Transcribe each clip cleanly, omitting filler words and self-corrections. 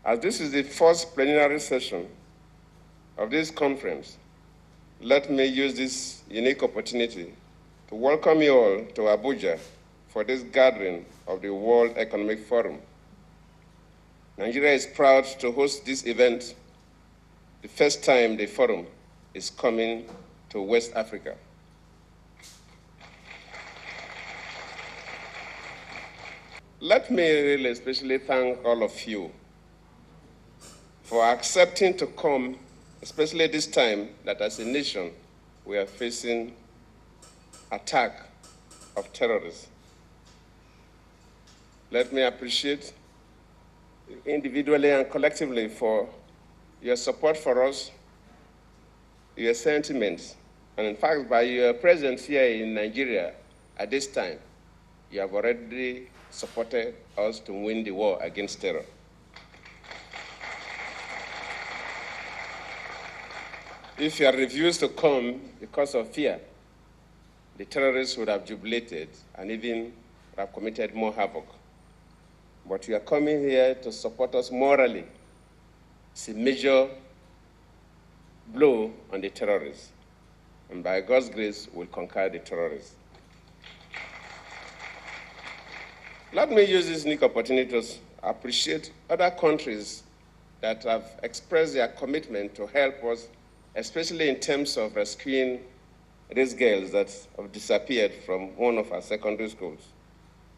As this is the first plenary session of this conference, let me use this unique opportunity to welcome you all to Abuja for this gathering of the World Economic Forum. Nigeria is proud to host this event, the first time the forum is coming to West Africa. Let me really especially thank all of you for accepting to come, especially this time that as a nation we are facing attack of terrorists. Let me appreciate individually and collectively for your support for us, your sentiments, and in fact by your presence here in Nigeria at this time, you have already supported us to win the war against terror. If you had refused to come because of fear, the terrorists would have jubilated and even have committed more havoc. But you are coming here to support us morally. It's a major blow on the terrorists. And by God's grace, we'll conquer the terrorists. Let me use this unique opportunity to appreciate other countries that have expressed their commitment to help us, especially in terms of rescuing these girls that have disappeared from one of our secondary schools.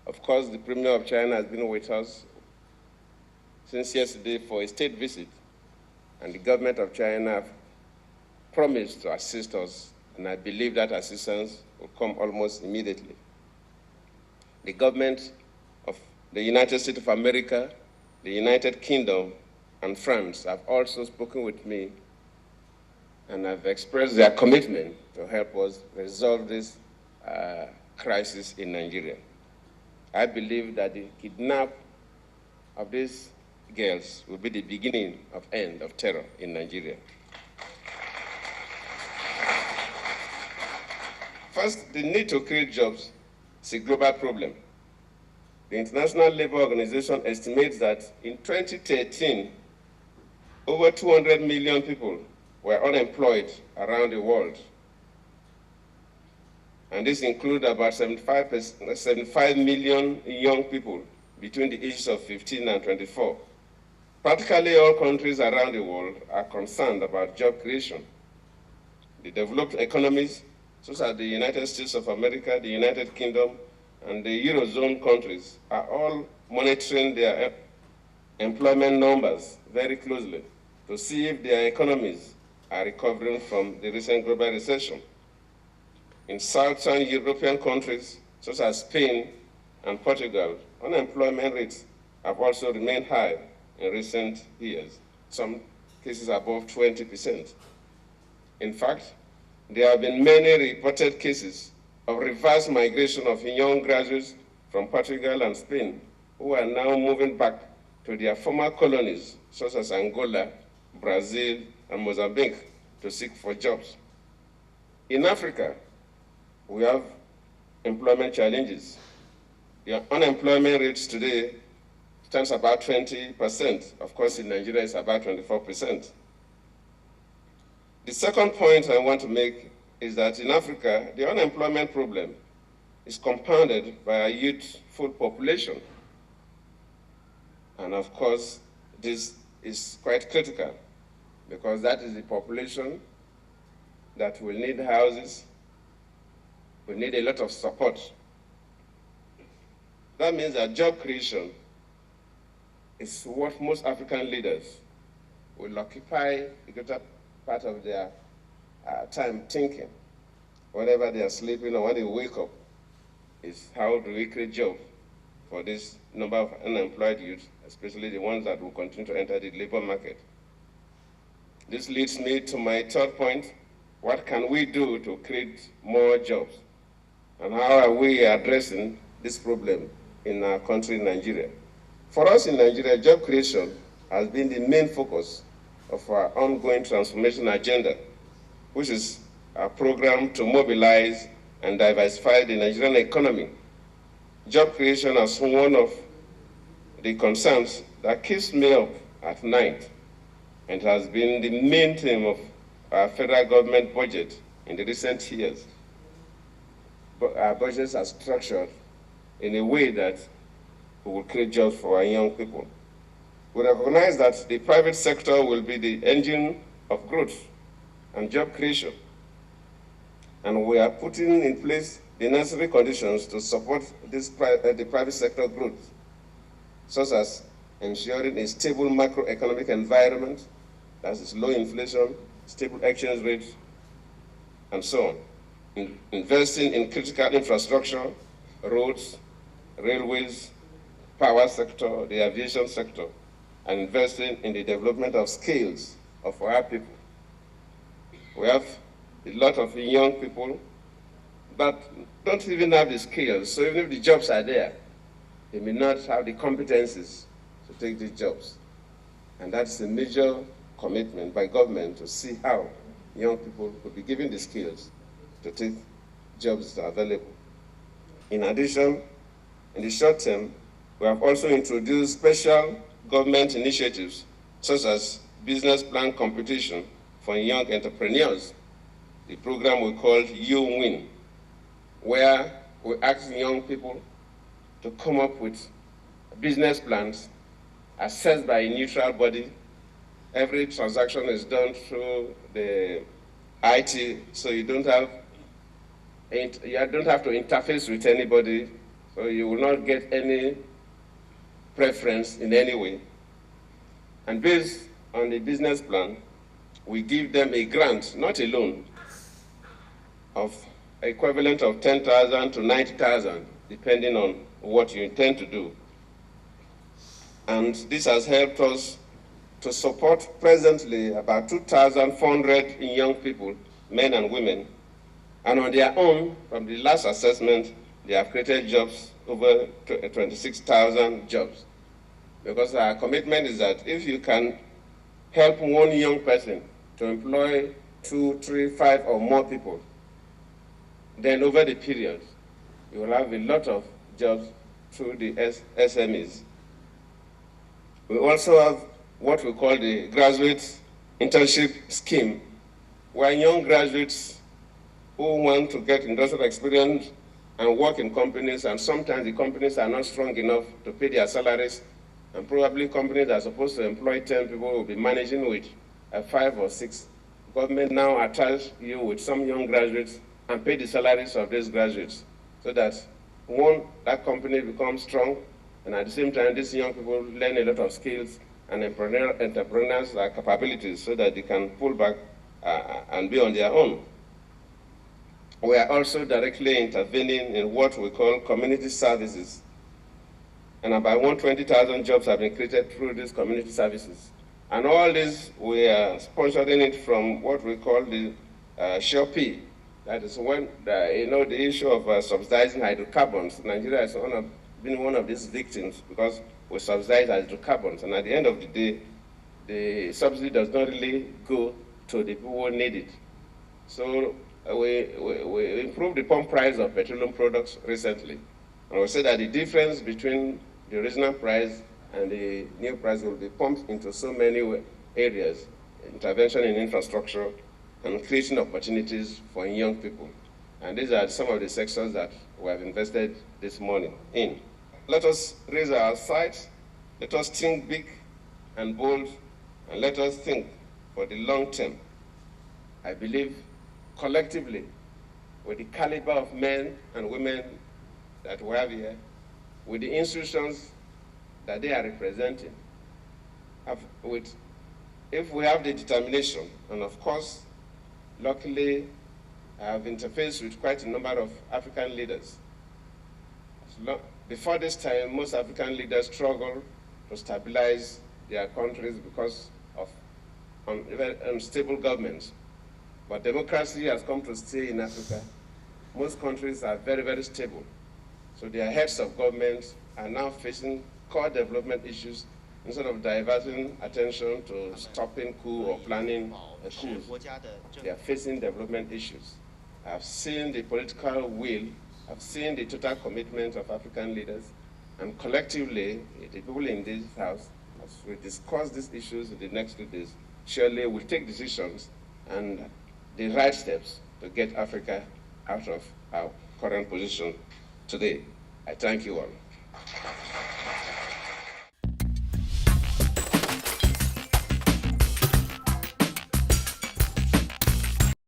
Of course, the Premier of China has been with us since yesterday for a state visit, and the government of China have promised to assist us, and I believe that assistance will come almost immediately. The government of the United States of America, the United Kingdom, and France have also spoken with me and have expressed their commitment to help us resolve this crisis in Nigeria. I believe that the kidnap of these girls will be the beginning of end of terror in Nigeria. First, the need to create jobs is a global problem. The International Labour Organization estimates that in 2013, over 200 million people were unemployed around the world. And this includes about 75 million young people between the ages of 15 and 24. Practically all countries around the world are concerned about job creation. The developed economies, such as the United States of America, the United Kingdom, and the Eurozone countries, are all monitoring their employment numbers very closely to see if their economies are recovering from the recent global recession. In Southern European countries, such as Spain and Portugal, unemployment rates have also remained high in recent years, some cases above 20%. In fact, there have been many reported cases of reverse migration of young graduates from Portugal and Spain who are now moving back to their former colonies, such as Angola, Brazil, and Mozambique, to seek for jobs. In Africa, we have employment challenges. The unemployment rate today stands about 20%. Of course, in Nigeria, it's about 24%. The second point I want to make is that in Africa, the unemployment problem is compounded by a youthful population. And of course, this is quite critical because that is the population that will need houses, will need a lot of support. That means that job creation is what most African leaders will occupy a greater part of their time thinking. Whenever they are sleeping or when they wake up, is how do we create jobs for this number of unemployed youth, especially the ones that will continue to enter the labor market. This leads me to my third point. What can we do to create more jobs? And how are we addressing this problem in our country, Nigeria? For us in Nigeria, job creation has been the main focus of our ongoing transformation agenda, which is a program to mobilize and diversify the Nigerian economy. Job creation is one of the concerns that keeps me up at night, and has been the main theme of our federal government budget in the recent years. But our budgets are structured in a way that we will create jobs for our young people. We recognize that the private sector will be the engine of growth and job creation, and we are putting in place the necessary conditions to support the private sector growth, such as ensuring a stable macroeconomic environment, that is low inflation, stable exchange rates, and so on. Investing in critical infrastructure, roads, railways, power sector, the aviation sector, and investing in the development of skills of our people. We have a lot of young people that don't even have the skills, so even if the jobs are there, they may not have the competencies to take these jobs. And that's a major commitment by government to see how young people could be given the skills to take jobs that are available. In addition, in the short term, we have also introduced special government initiatives such as business plan competition for young entrepreneurs, the program we call You Win, where we ask young people to come up with business plans assessed by a neutral body. Every transaction is done through the IT, so you don't have to interface with anybody, so you will not get any preference in any way. And based on the business plan, we give them a grant, not a loan, of equivalent of 10,000 to 90,000, depending on what you intend to do. And this has helped us to support presently about 2,400 young people, men and women. And on their own, from the last assessment, they have created jobs, over 26,000 jobs. Because our commitment is that if you can help one young person to employ 2, 3, 5 or more people, then over the period, you will have a lot of jobs through the SMEs. We also have what we call the graduate internship scheme, where young graduates who want to get industrial experience and work in companies, and sometimes the companies are not strong enough to pay their salaries, and probably companies that are supposed to employ 10 people will be managing with 5 or 6. Government now attach you with some young graduates and pay the salaries of these graduates, so that one, that company becomes strong, and at the same time, these young people learn a lot of skills and entrepreneurs capabilities, so that they can pull back and be on their own. We are also directly intervening in what we call community services, and about 120,000 jobs have been created through these community services. And all this, we are sponsoring it from what we call the SHOPE. That is when, the issue of subsidizing hydrocarbons. Nigeria has been one of these victims because we subsidize hydrocarbons, and at the end of the day, the subsidy does not really go to the people who need it. So we improved the pump price of petroleum products recently, and we say that the difference between the original price and the new price will be pumped into so many areas: intervention in infrastructure and creating opportunities for young people. And these are some of the sectors that we have invested this morning in. Let us raise our sights, let us think big and bold, and let us think for the long term. I believe collectively, with the caliber of men and women that we have here, with the institutions that they are representing, if we have the determination, and of course, luckily, I have interfaced with quite a number of African leaders. Before this time, most African leaders struggle to stabilize their countries because of unstable governments. But democracy has come to stay in Africa. Most countries are very, very stable. So their heads of government are now facing core development issues instead of diverting attention to stopping coup or planning a coup. They are facing development issues. I've seen the political will, I've seen the total commitment of African leaders, and collectively, the people in this house as we discuss these issues in the next 2 days, surely we'll take decisions and the right steps to get Africa out of our current position today. I thank you all.